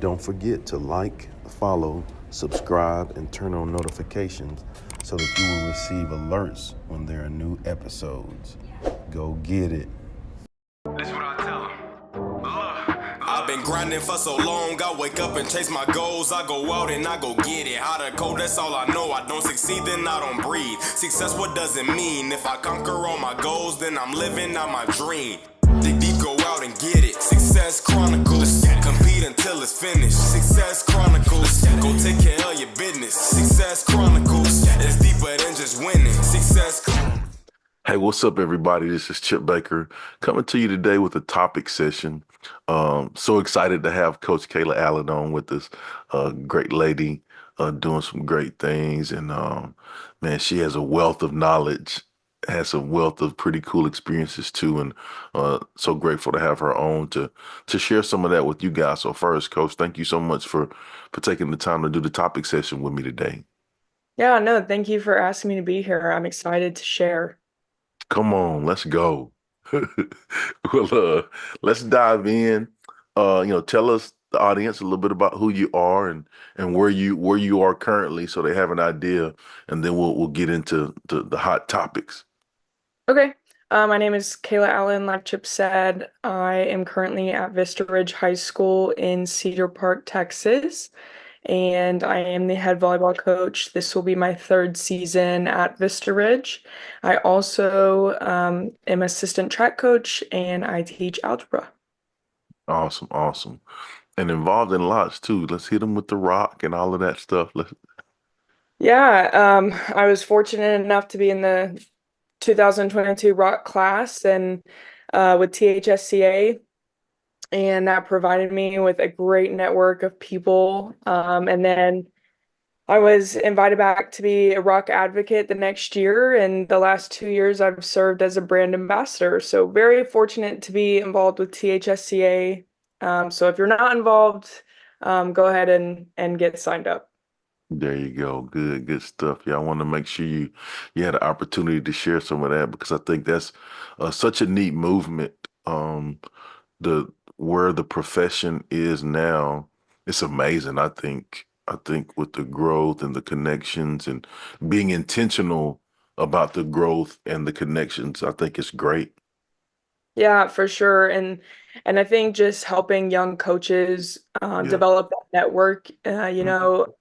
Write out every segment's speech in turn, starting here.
Don't forget to like, follow, subscribe, and turn on notifications so that you will receive alerts when there are new episodes. Go get it. That's what I tell them. I've been grinding for so long, I wake up and chase my goals. I go out and I go get it. How to code, that's all I know. I don't succeed, then I don't breathe. Success, what does it mean? If I conquer all my goals, then I'm living out my dream. Dig deep, go out and get it. Success Chronicles. Compete until it's finished. Success Chronicles. Go take care of your business. Success Chronicles. It's deeper than just winning. Success Chronicles. Hey, what's up, everybody? This is Chip Baker coming to you today with a topic session. So excited to have Coach Kayla Allen on with us. Great lady, doing some great things, and man, she has a wealth of knowledge, has a wealth of pretty cool experiences too, and so grateful to have her on to share some of that with you guys. So first, Coach, thank you so much for taking the time to do the topic session with me today. Yeah, no, thank you for asking me to be here. I'm excited to share. Come on, let's go. Well, let's dive in. Tell us the audience a little bit about who you are and where you are currently, so they have an idea, and then we'll get into the hot topics. Okay. My name is Kayla Allen, like Chip said. I am currently at Vista Ridge High School in Cedar Park, Texas, and I am the head volleyball coach. This will be my third season at Vista Ridge. I also am assistant track coach, and I teach algebra. Awesome, awesome, and involved in lots too. Let's hit them with the rock and all of that stuff. Yeah, I was fortunate enough to be in the 2022 rock class and with THSCA, and that provided me with a great network of people. And then I was invited back to be a rock advocate the next year, and the last 2 years I've served as a brand ambassador. So very fortunate to be involved with THSCA. So if you're not involved, go ahead and get signed up. There you go. Good stuff. Yeah, I want to make sure you had an opportunity to share some of that, because I think that's such a neat movement. The Where the profession is now, it's amazing. I think with the growth and the connections and being intentional about the growth and the connections, I think it's great. Yeah, for sure. And I think just helping young coaches Yeah. develop that network. Mhm.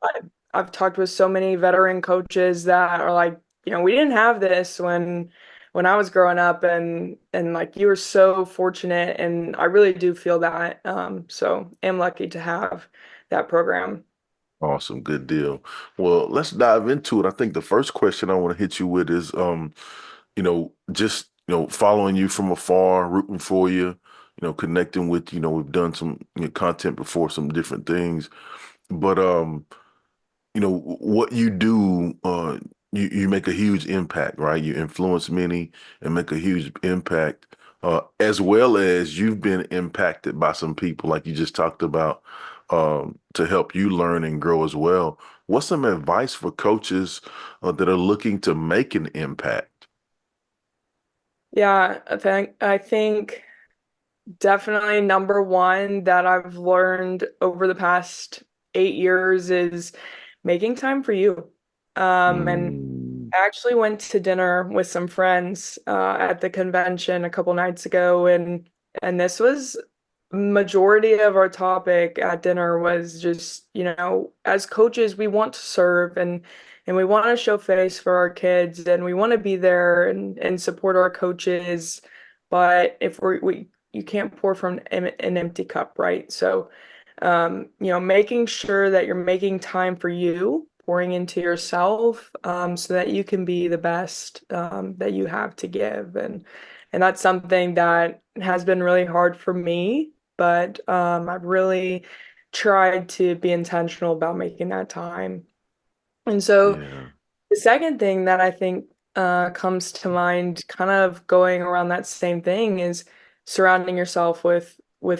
I've talked with so many veteran coaches that are like, we didn't have this when I was growing up, and like you were so fortunate, and I really do feel that. So am lucky to have that program. Awesome, good deal. Well, let's dive into it. I think the first question I want to hit you with is, just, following you from afar, rooting for you, connecting with, we've done some content before, some different things, but what you do, you make a huge impact, right? You influence many and make a huge impact, as well as you've been impacted by some people, like you just talked about, to help you learn and grow as well. What's some advice for coaches that are looking to make an impact? Yeah, I think definitely number one that I've learned over the past 8 years is making time for you. And Mm, I actually went to dinner with some friends at the convention a couple nights ago, and this was majority of our topic at dinner was just, as coaches, we want to serve and we want to show face for our kids, and we want to be there and support our coaches. But if we you can't pour from an empty cup, right? So, making sure that you're making time for you, pouring into yourself, so that you can be the best that you have to give. And that's something that has been really hard for me, but I've really tried to be intentional about making that time. And so yeah, the second thing that I think comes to mind, kind of going around that same thing, is surrounding yourself with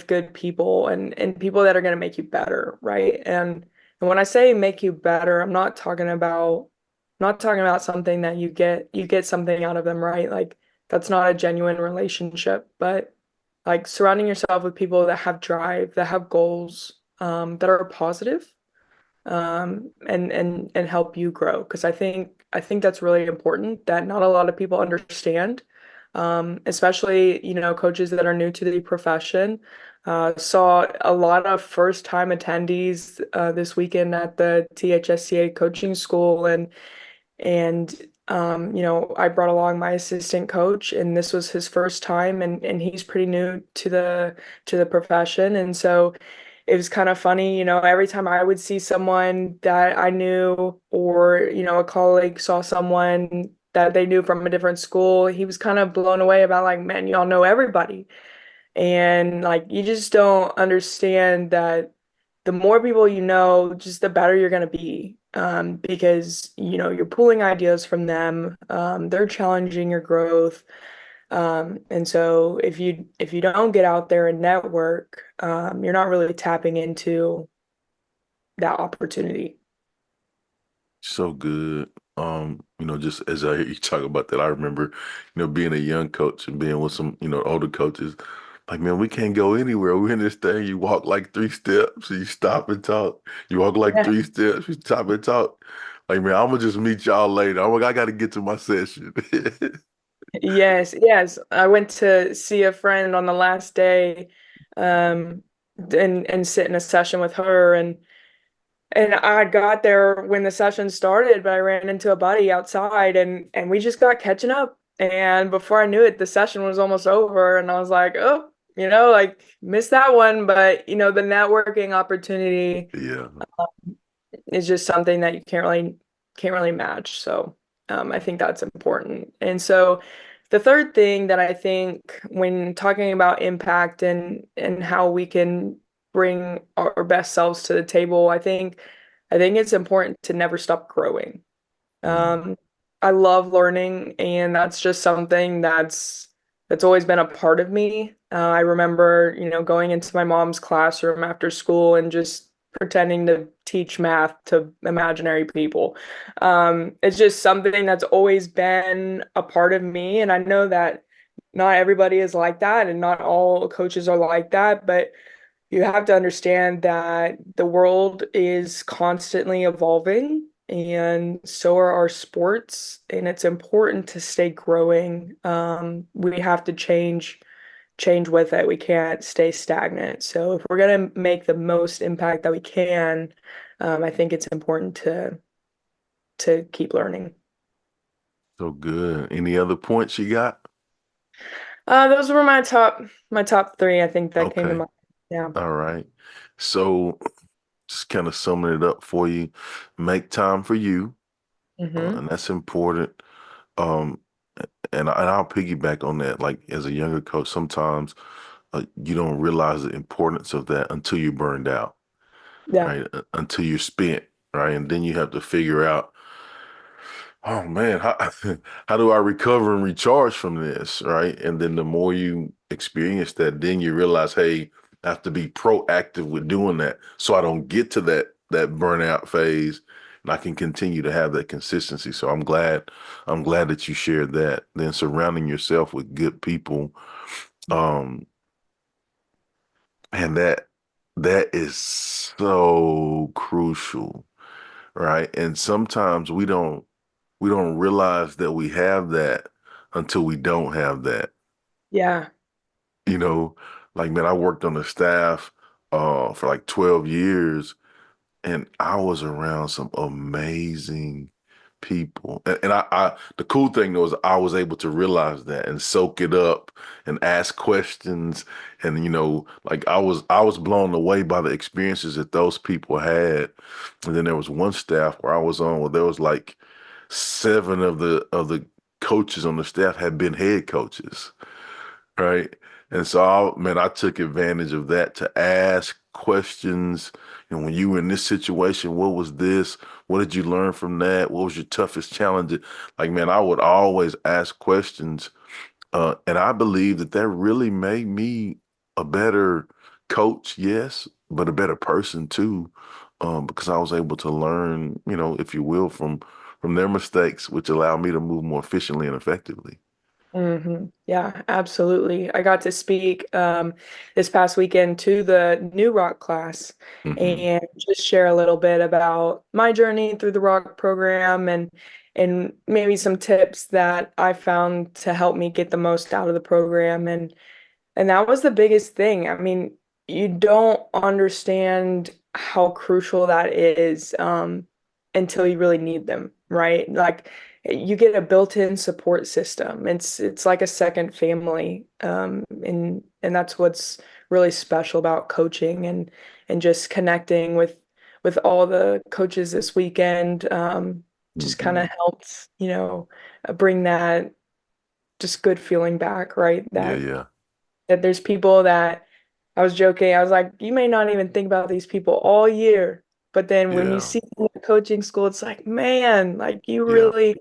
good people and people that are going to make you better, right? And when I say make you better, I'm not talking about something that you get something out of them, right? Like that's not a genuine relationship, but like surrounding yourself with people that have drive, that have goals, that are positive, and help you grow. Because I think that's really important that not a lot of people understand, especially coaches that are new to the profession. Saw a lot of first-time attendees this weekend at the THSCA coaching school, and I brought along my assistant coach, and this was his first time, and he's pretty new to the profession, and so it was kind of funny, every time I would see someone that I knew, or a colleague saw someone that they knew from a different school, he was kind of blown away about like, man, y'all know everybody. And like you just don't understand that the more people you know, just the better you're going to be. Because you're pulling ideas from them. They're challenging your growth. And so if you don't get out there and network, you're not really tapping into that opportunity. So good. Just as I hear you talk about that, I remember, being a young coach and being with some, older coaches. Like, man, we can't go anywhere. We're in this thing. You walk like 3 steps, you stop and talk. You walk like Yeah. 3 steps, you stop and talk. Like, man, I'm gonna just meet y'all later. I got to get to my session. Yes, yes. I went to see a friend on the last day, um, and sit in a session with her, and I got there when the session started, but I ran into a buddy outside, and we just got catching up. And before I knew it, the session was almost over, and I was like, oh, like missed that one. But the networking opportunity Yeah, is just something that you can't really match. So I think that's important. And so the third thing that I think when talking about impact and how we can bring our best selves to the table, I think it's important to never stop growing. mm, Um, I love learning, and that's just something that's always been a part of me. I remember, going into my mom's classroom after school and just pretending to teach math to imaginary people. It's just something that's always been a part of me, and I know that not everybody is like that, and not all coaches are like that, but you have to understand that the world is constantly evolving, and so are our sports, and it's important to stay growing. We have to change with it. We can't stay stagnant. So if we're gonna make the most impact that we can, I think it's important to keep learning. so good. Any other points you got? Those were my top three. I think that came to Okay, mind. Yeah. all right. So just kind of summing it up for you, make time for you, Hmm. and that's important. Um, and I'll piggyback on that. Like as a younger coach, sometimes you don't realize the importance of that until you're burned out, Yeah. right? Until you're spent, right? And then you have to figure out, oh man, how how do I recover and recharge from this, right? And then the more you experience that, then you realize, hey, I have to be proactive with doing that, so I don't get to that burnout phase, and I can continue to have that consistency. So I'm glad that you shared that. Then surrounding yourself with good people, um, and that is so crucial, right? And sometimes we don't realize that we have that until we don't have that. Yeah. You know, like man, I worked on the staff for like 12 years and I was around some amazing people. And the cool thing was I was able to realize that and soak it up and ask questions. And like I was blown away by the experiences that those people had. And then there was one staff where I was on where there was like seven of the coaches on the staff had been head coaches, right? And so man, I took advantage of that to ask questions. When you were in this situation, what was this? What did you learn from that? What was your toughest challenge? Like, man, I would always ask questions. And I believe that really made me a better coach, yes, but a better person too, because I was able to learn, if you will, from their mistakes, which allowed me to move more efficiently and effectively. Yeah, absolutely. I got to speak this past weekend to the new rock class Hmm. and just share a little bit about my journey through the rock program and maybe some tips that I found to help me get the most out of the program. And that was the biggest thing. I mean, you don't understand how crucial that is until you really need them, right? Like you get a built-in support system. It's like a second family, and that's what's really special about coaching and just connecting with all the coaches this weekend. Just kind Hmm. of helped, bring that just good feeling back, right? Yeah, That yeah, that there's people that I was joking. I was like, you may not even think about these people all year, but then when you yeah, see them at coaching school, it's like, man, like you yeah, really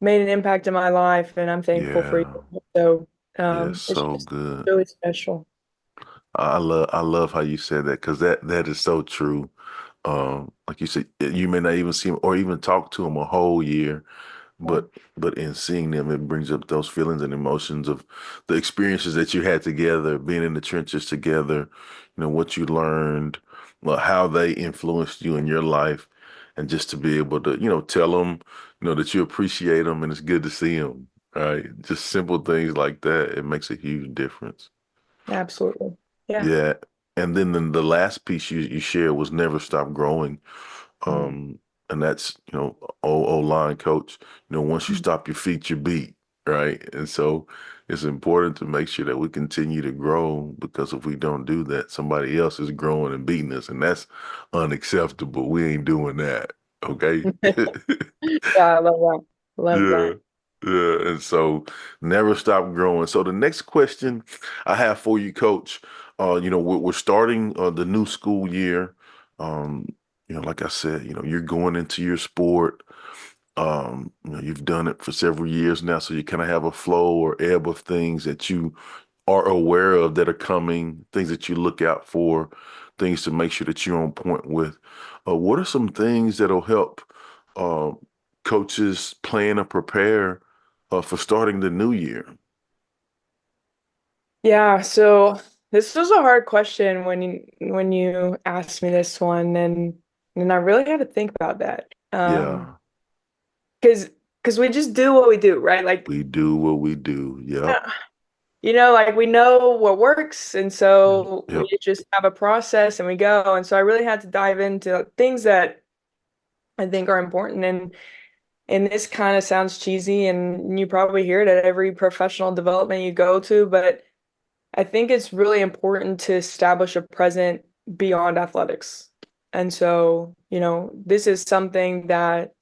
made an impact in my life, and I'm thankful for yeah, you. So, yeah. it's So just good. really special. I love how you said that because that is so true. Like you said, you may not even see them or even talk to them a whole year, Yeah, but in seeing them, it brings up those feelings and emotions of the experiences that you had together, being in the trenches together, what you learned, well, how they influenced you in your life, and just to be able to, tell them, that you appreciate them and it's good to see them, right? Just simple things like that, it makes a huge difference. absolutely. Yeah. Yeah. And then the last piece you shared was never stop growing. Mm. Um, and that's, O line coach, once you stop your feet, you beat, right? And so it's important to make sure that we continue to grow because if we don't do that, somebody else is growing and beating us, and that's unacceptable. We ain't doing that. Okay. Yeah, I love that. Love Yeah. that. Yeah. And so never stop growing. So the next question I have for you, Coach, we're starting the new school year. Um, like I said, you're going into your sport. You've done it for several years now, so you kind of have a flow or ebb of things that you are aware of that are coming, things that you look out for, things to make sure that you're on point with. What are some things that'll help uh, coaches plan or prepare for starting the new year? Yeah, so this was a hard question when you asked me this one, and I really had to think about that. Yeah, Because we just do what we do, right? we do what we do. Yep. Uh, like we know what works, and so we Yep. just have a process and we go. And so I really had to dive into things that I think are important. And this kind of sounds cheesy, and you probably hear it at every professional development you go to, but I think it's really important to establish a present beyond athletics. And so, this is something that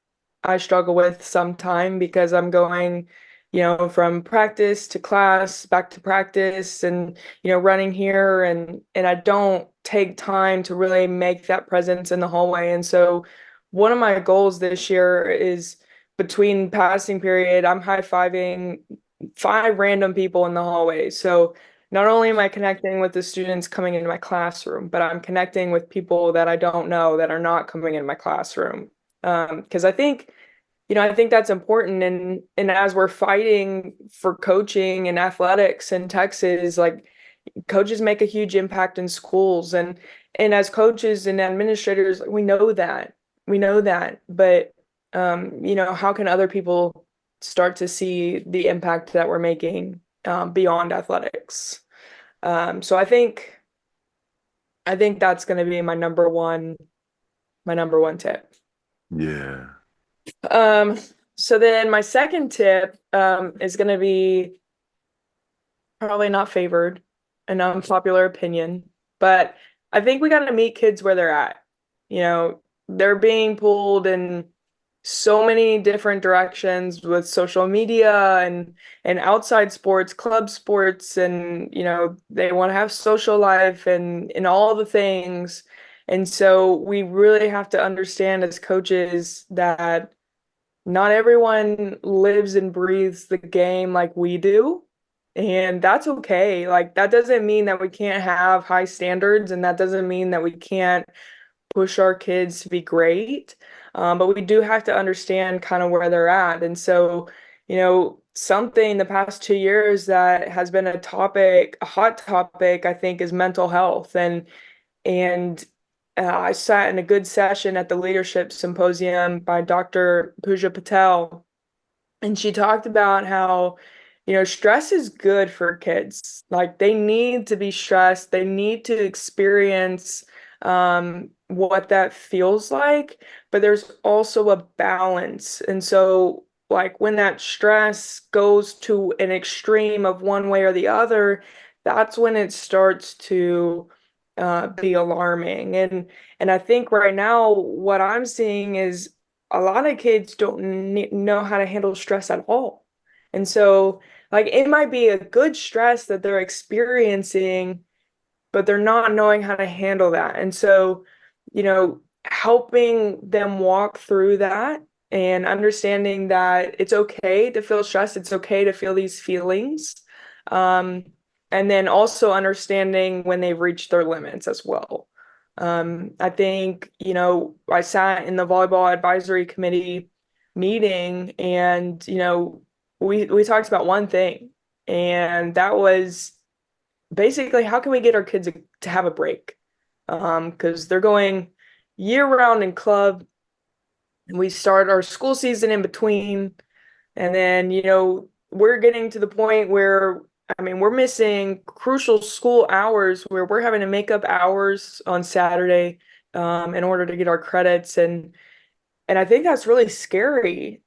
I struggle with sometime because I'm going, from practice to class, back to practice and, running here and I don't take time to really make that presence in the hallway. And so one of my goals this year is between passing period, I'm high-fiving 5 random people in the hallway. So not only am I connecting with the students coming into my classroom, but I'm connecting with people that I don't know that are not coming in my classroom. Because I think that's important. And as we're fighting for coaching and athletics in Texas, like coaches make a huge impact in schools, and as coaches and administrators, we know that. But how can other people start to see the impact that we're making beyond athletics? So I think that's going to be my number one tip. Yeah. Um, so then my second tip is going to be probably not favored, an unpopular opinion, but I think we got to meet kids where they're at. You know, they're being pulled in so many different directions with social media and outside sports, club sports, and they want to have social life and all the things. And so we really have to understand as coaches that not everyone lives and breathes the game like we do. And that's okay. Like, that doesn't mean that we can't have high standards, and that doesn't mean that we can't push our kids to be great. But we do have to understand kind of where they're at. And so, something the past 2 years that has been a topic, a hot topic, I think, is mental health. And I sat in a good session at the leadership symposium by Dr. Pooja Patel, and she talked about how, stress is good for kids. Like they need to be stressed. They need to experience what that feels like, but there's also a balance. And so, like when that stress goes to an extreme of one way or the other, that's when it starts to be alarming. And I think right now what I'm seeing is a lot of kids don't know how to handle stress at all. And so, like, it might be a good stress that they're experiencing, but they're not knowing how to handle that. And so, helping them walk through that and understanding that it's okay to feel stressed, it's okay to feel these feelings. Um, and then also understanding when they've reached their limits as well. I think, I sat in the volleyball advisory committee meeting and, we talked about one thing, and that was basically how can we get our kids to have a break? Because they're going year round in club, and we start our school season in between, and then, we're getting to the point where, I mean, we're missing crucial school hours where we're having to make up hours on Saturday in order to get our credits. And I think that's really scary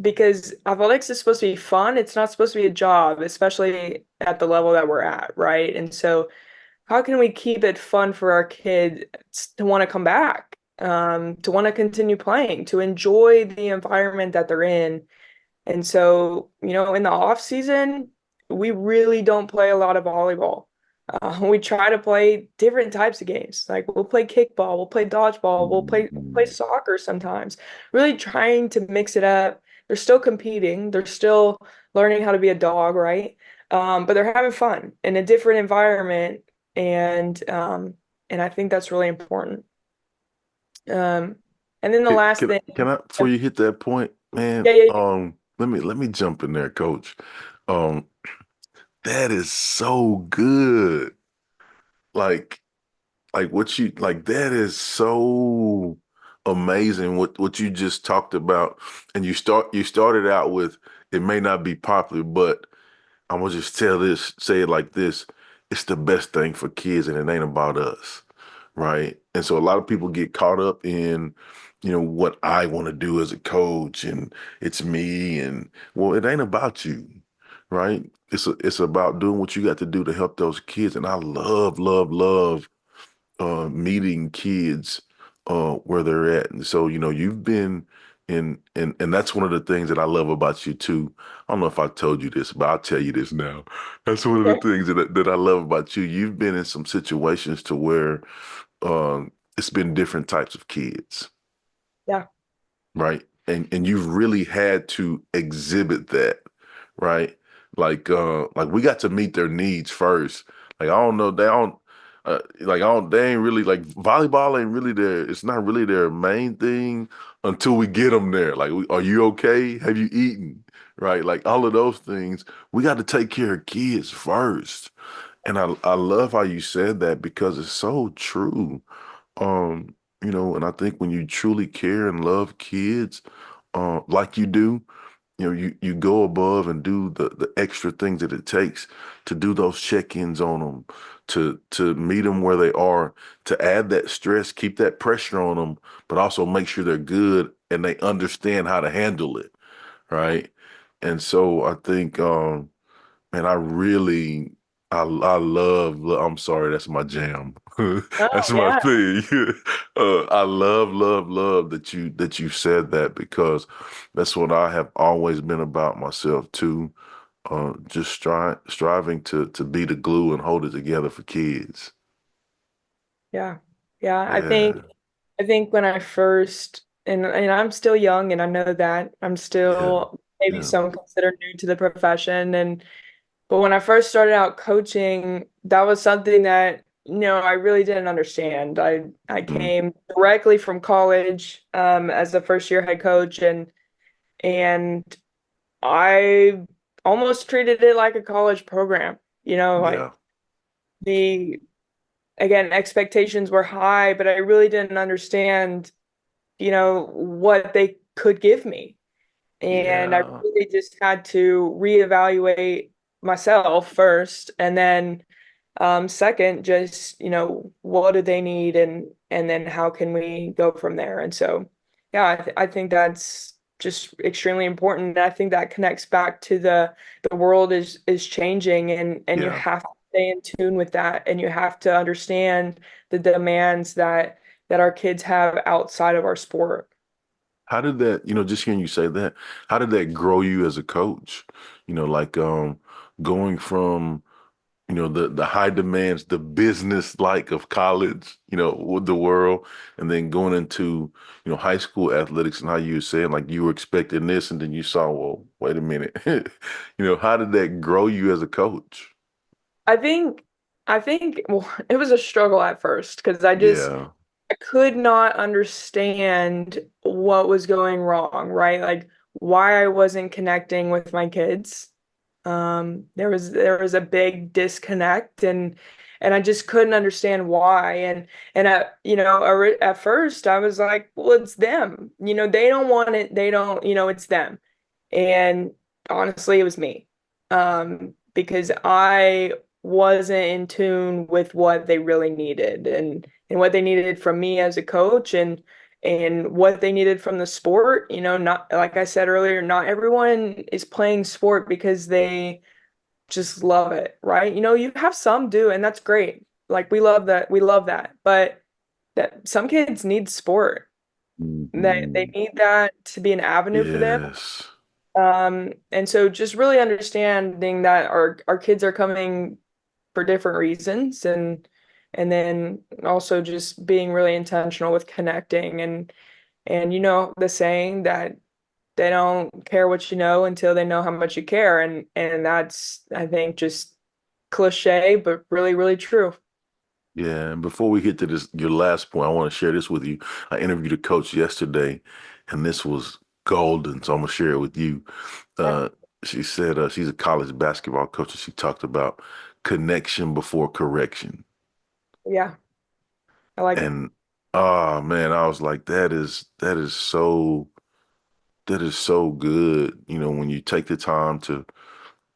because athletics is supposed to be fun. It's not supposed to be a job, especially at the level that we're at, right? And so how can we keep it fun for our kids to want to come back, to want to continue playing, to enjoy the environment that they're in? And so, in the off season, we really don't play a lot of volleyball. We try to play different types of games. Like we'll play kickball, we'll play dodgeball, we'll play Mhm. soccer sometimes. Really trying to mix it up. They're still competing. They're still learning how to be a dog, right? But they're having fun in a different environment, and I think that's really important. Um, and then the Can, last can, thing, can I, before you hit that point, man, yeah, yeah, let me jump in there, coach. Um, that is so good. Like, like that is so amazing what you just talked about. And you started out with it may not be popular, but I'm gonna just say it like this. It's the best thing for kids and it ain't about us, right? And so a lot of people get caught up in, what I want to do as a coach and it's me and well, it ain't about you, right? It's about doing what you got to do to help those kids. And I love, love, love meeting kids where they're at. And so, you've been and that's one of the things that I love about you too. I don't know if I told you this, but I'll tell you this now. That's one of the okay. things that I love about you. You've been in some situations to where it's been different types of kids, Yeah. right? And you've really had to exhibit that, right? Like we got to meet their needs first. Like I don't know, they don't like I don't they ain't really like volleyball ain't really it's not really their main thing until we get them there. Like are you okay? Have you eaten? Right? Like all of those things, we got to take care of kids first. And I love how you said that because it's so true. And I think when you truly care and love kids, like you do, you go above and do the extra things that it takes to do those check-ins on them, to meet them where they are, to add that stress, keep that pressure on them, but also make sure they're good and they understand how to handle it, right? And so I think, man, I'm sorry, that's my jam. Oh, That's my yeah. thing. I love, love, love that you said that because that's what I have always been about myself too. Just striving to be the glue and hold it together for kids. Yeah. Yeah. I Yeah, think I think when I first and I'm still young and I know that I'm yeah, still maybe yeah. some consider new to the profession, and but when I first started out coaching, that was something that I really didn't understand. I Mm, came directly from college as a first year head coach, and I almost treated it like a college program, like Yeah. the again, expectations were high, but I really didn't understand, what they could give me. And I Yeah. really just had to reevaluate myself first, and then second, just, what do they need, and then how can we go from there? And so, yeah, I think that's just extremely important. And I think that connects back to the world is changing, and you Yeah. have to stay in tune with that, and you have to understand the demands that our kids have outside of our sport. How did that, just hearing you say that, how did that grow you as a coach? Like going from, the high demands, the business like of college, with the world, and then going into, high school athletics and how you were saying like you were expecting this and then you saw, well, wait a minute. How did that grow you as a coach? I think well, it was a struggle at first because Yeah. I could not understand what was going wrong, right? Like why I wasn't connecting with my kids. There was a big disconnect, and I just couldn't understand why. And at first I was like, well, it's them. They don't want it. They don't, it's them. And honestly, it was me. Because I wasn't in tune with what they really needed, and what they needed from me as a coach, and what they needed from the sport. Not like I said earlier, not everyone is playing sport because they just love it, right? You have some do, and that's great. Like we love that, But that some kids need sport. They Mhm. need that to be an avenue for them. Yes. And so just really understanding that our kids are coming for different reasons, and then also just being really intentional with connecting, and the saying that they don't care what you know until they know how much you care, and that's, I think, just cliche but really really true. Yeah, and before we get to this, your last point, I want to share this with you. I interviewed a coach yesterday, and this was golden, so I'm gonna share it with you. Yeah, Uh, she said she's a college basketball coach, and she talked about connection before correction. yeah, I like it. And oh man, I was like, that is so good. When you take the time to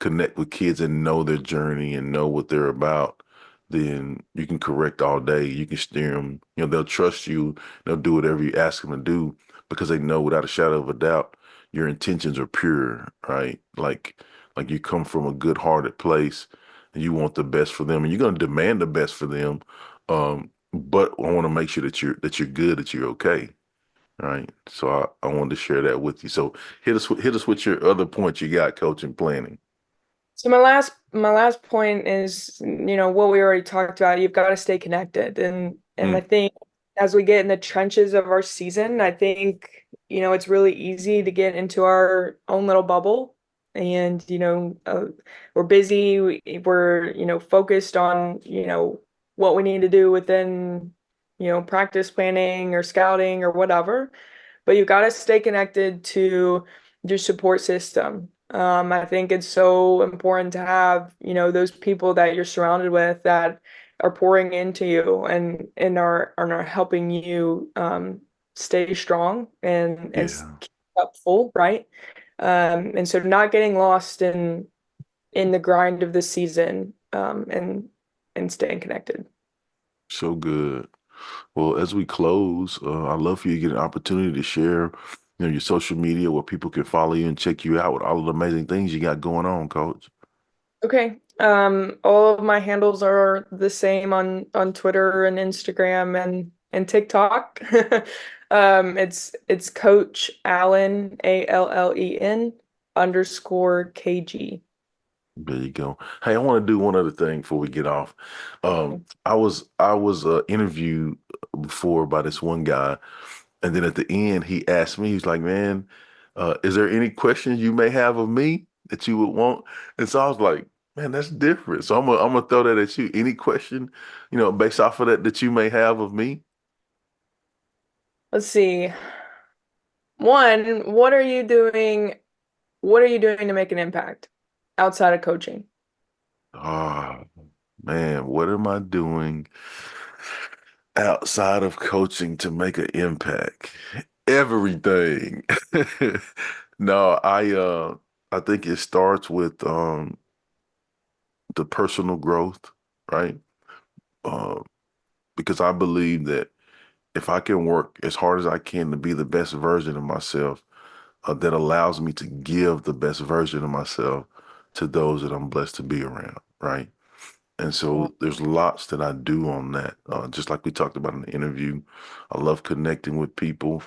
connect with kids and know their journey and know what they're about, then you can correct all day. You can steer them. They'll trust you. They'll do whatever you ask them to do because they know without a shadow of a doubt your intentions are pure, right? Like you come from a good-hearted place and you want the best for them and you're going to demand the best for them. But I want to make sure that you're good, that you're okay. Right. So I wanted to share that with you. So hit us with your other points you got, coach, and planning. So my last point is, what we already talked about. You've got to stay connected, and I Mm, think as we get in the trenches of our season, I think, it's really easy to get into our own little bubble, and we're busy. We're focused on what we need to do within practice planning or scouting or whatever, but you've got to stay connected to your support system. I think it's so important to have, those people that you're surrounded with that are pouring into you, and are helping you stay strong and yeah. keep up full, right? And so not getting lost in the grind of the season, and staying connected. So good. Well, as we close, I'd love for you to get an opportunity to share, your social media where people can follow you and check you out with all of the amazing things you got going on, coach. Okay. All of my handles are the same on Twitter and Instagram and TikTok. It's Coach Allen, Allen underscore KG. There you go. Hey, I want to do one other thing before we get off. I was interviewed before by this one guy, and then at the end he asked me, he's like, "Man, is there any questions you may have of me that you would want?" And so I was like, "Man, that's different." So I'm gonna throw that at you. Any question, based off of that you may have of me? Let's see. One, what are you doing? what are you doing to make an impact outside of coaching? Oh, man, what am I doing outside of coaching to make an impact? Everything. No, I think it starts with the personal growth, right? Um, because I believe that if I can work as hard as I can to be the best version of myself, that allows me to give the best version of myself to those that I'm blessed to be around, right? And Well, so there's lots that I do on that. Just like we talked about in the interview, I love connecting with people.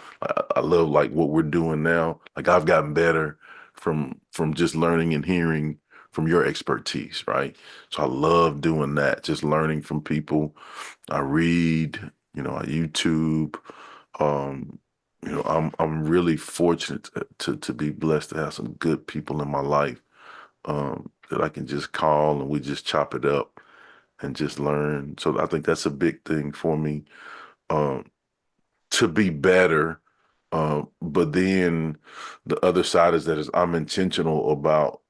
I love like what we're doing now. Like I've gotten better from just learning and hearing from your expertise, right? So I love doing that, just learning from people. I read, I YouTube. Um, I'm really fortunate to be blessed to have some good people in my life that I can just call and we just chop it up and just learn. So I think that's a big thing for me um, to be better. But then the other side is that is I'm intentional about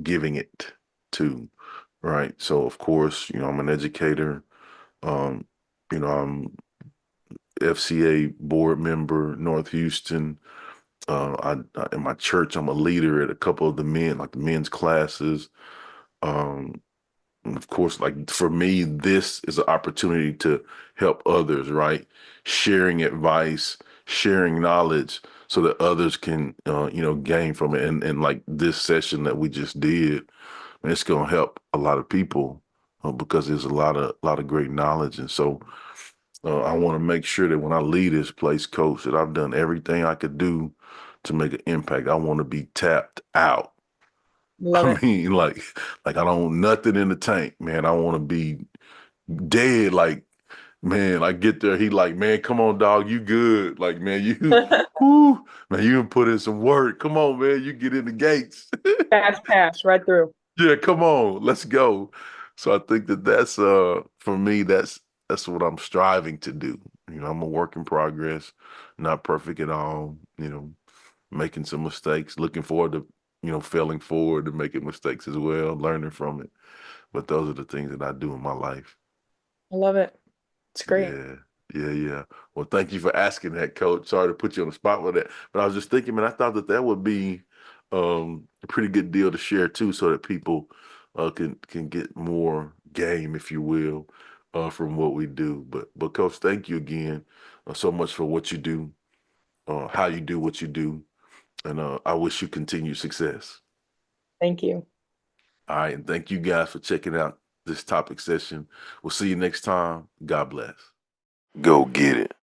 giving it to, right? So of course, I'm an educator. Um, I'm FCA board member, North Houston. In my church, I'm a leader at a couple of the men, like the men's classes. Um, And of course, like for me, this is an opportunity to help others, right? Sharing advice, sharing knowledge so that others can, gain from it. And like this session that we just did, it's going to help a lot of people because there's a lot of great knowledge. And so I want to make sure that when I leave this place, coach, that I've done everything I could do to make an impact. I want to be tapped out. love I it. mean, like I don't want nothing in the tank, man. I want to be dead. Like, man, I get there. He like, man, come on, dog. You good. Like, man, whoo, man, you done put in some work. Come on, man. You get in the gates. Fast pass right through. Yeah, come on. Let's go. So I think that that's, for me, that's what I'm striving to do. I'm a work in progress, not perfect at all, making some mistakes, looking forward to, failing forward and making mistakes as well, learning from it. But those are the things that I do in my life. I love it. It's great. Yeah, yeah, yeah. Well, thank you for asking that, Coach. Sorry to put you on the spot with that, but I was just thinking, man, I thought that would be a pretty good deal to share too, so that people can get more game, if you will, from what we do. But Coach, thank you again so much for what you do, how you do what you do, and I wish you continued success. Thank you. All right, and thank you guys for checking out this topic session. We'll see you next time. God bless. Go get it.